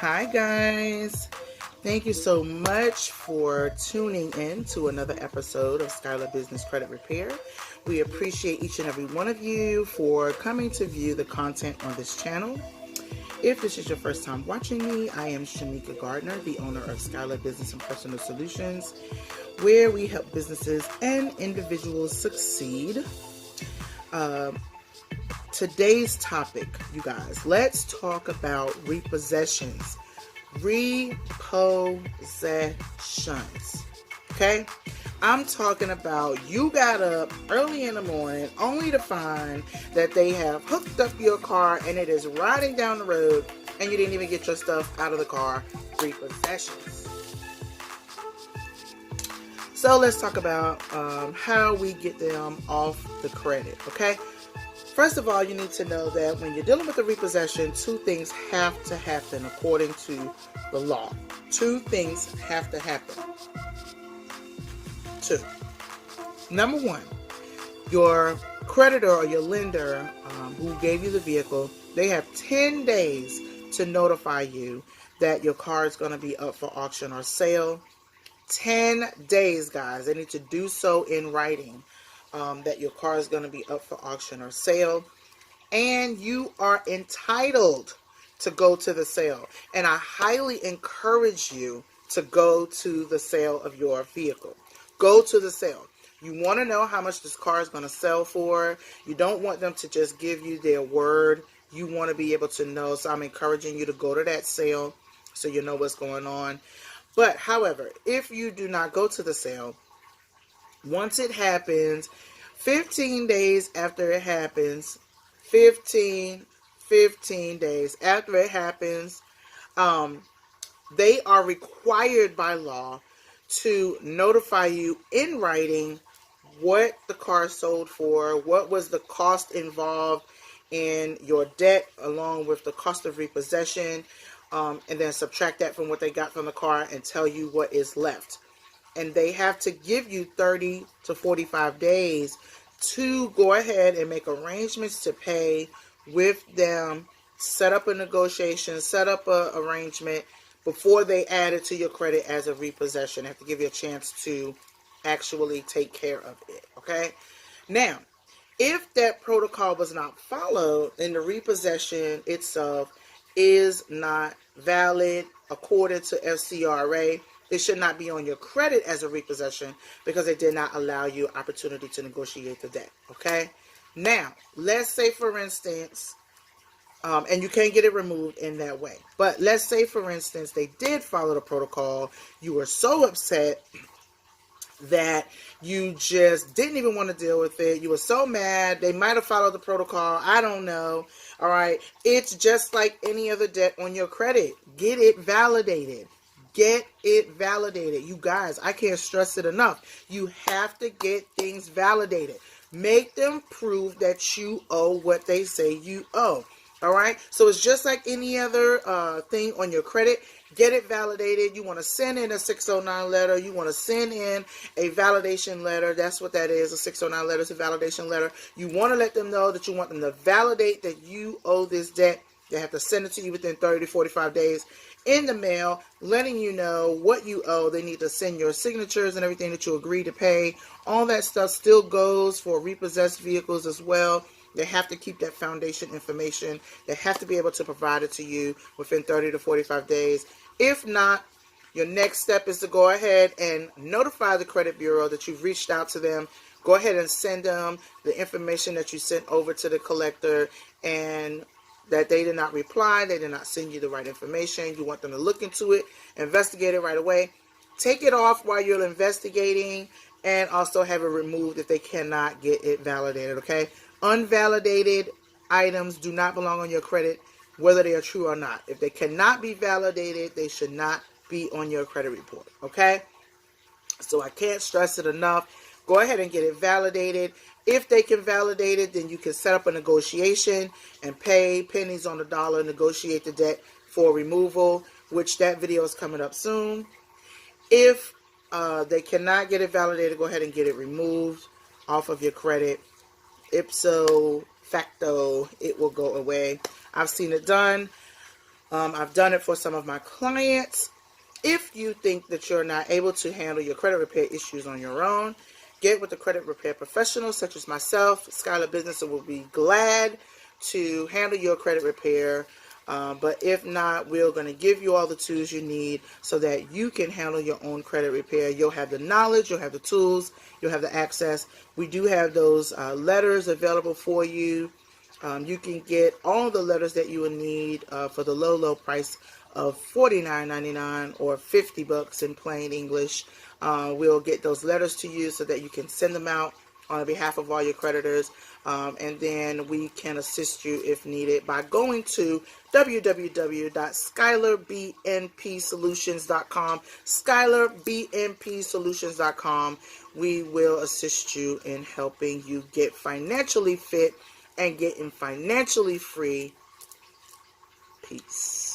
Hi guys, thank you so much for tuning in to another episode of Skylar Business Credit Repair. We appreciate each and every one of you for coming to view the content on this channel. If this is your first time watching me, I am Shanika Gardner, the owner of Skylar Business and Personal Solutions, where we help businesses and individuals succeed. Today's topic, you guys, let's talk about repossessions. Repossessions. Okay? I'm talking about you got up early in the morning only to find that they have hooked up your car and it is riding down the road and you didn't even get your stuff out of the car. Repossessions. So let's talk about how we get them off the credit. Okay? First of all, you need to know that when you're dealing with a repossession, two things have to happen according to the law. Two things have to happen. Two. Number one, your creditor or your lender who gave you the vehicle, they have 10 days to notify you that your car is going to be up for auction or sale. 10 days, guys. They need to do so in writing. That your car is going to be up for auction or sale, and you are entitled to go to the sale. And I highly encourage you to go to the sale of your vehicle. Go to the sale. You want to know how much this car is going to sell for. You don't want them to just give you their word. You want to be able to know. So I'm encouraging you to go to that sale so you know what's going on. But however, if you do not go to the sale, once it happens, 15 days after it happens, 15 days after it happens, they are required by law to notify you in writing what the car sold for, what was the cost involved in your debt, along with the cost of repossession, and then subtract that from what they got from the car and tell you what is left. And they have to give you 30 to 45 days to go ahead and make arrangements to pay with them, set up a negotiation, set up a arrangement before they add it to your credit as a repossession. They have to give you a chance to actually take care of it, okay? Now, if that protocol was not followed, then the repossession itself is not valid according to FCRA. It should not be on your credit as a repossession because it did not allow you opportunity to negotiate the debt. Okay? Now, let's say for instance, and you can't get it removed in that way. But let's say for instance, they did follow the protocol. You were so upset that you just didn't even want to deal with it. You were so mad. They might have followed the protocol. I don't know. All right. It's just like any other debt on your credit. Get it validated. Get it validated. You guys, I can't stress it enough. You have to get things validated. Make them prove that you owe what they say you owe. All right? So it's just like any other thing on your credit. Get it validated. You want to send in a 609 letter. You want to send in a validation letter. That's what that is. A 609 letter is a validation letter. You want to let them know that you want them to validate that you owe this debt. They have to send it to you within 30 to 45 days in the mail, letting you know what you owe. They need to send your signatures and everything that you agree to pay. All that stuff still goes for repossessed vehicles as well. They have to keep that foundation information. They have to be able to provide it to you within 30 to 45 days. If not, your next step is to go ahead and notify the credit bureau that you've reached out to them. Go ahead and send them the information that you sent over to the collector and that they did not reply, they did not send you the right information. You want them to look into it, investigate it right away. Take it off while you're investigating and also have it removed if they cannot get it validated, okay? Unvalidated items do not belong on your credit, whether they are true or not. If they cannot be validated, they should not be on your credit report, okay? So I can't stress it enough. Go ahead and get it validated. If they can validate it, then you can set up a negotiation and pay pennies on the dollar, negotiate the debt for removal, which that video is coming up soon. If they cannot get it validated, go ahead and get it removed off of your credit. Ipso facto, it will go away. I've seen it done I've done it for some of my clients. If you think that you're not able to handle your credit repair issues on your own, get with a credit repair professional such as myself. Skylar Business will be glad to handle your credit repair. But if not, we're going to give you all the tools you need so that you can handle your own credit repair. You'll have the knowledge, you'll have the tools, you'll have the access. We do have those letters available for you. You can get all the letters that you will need for the low price of $49.99 or $50 in plain English. We'll get those letters to you so that you can send them out on behalf of all your creditors, and then we can assist you if needed by going to www.skylarbnpsolutions.com. skylarbnpsolutions.com. We will assist you in helping you get financially fit and getting financially free. Peace.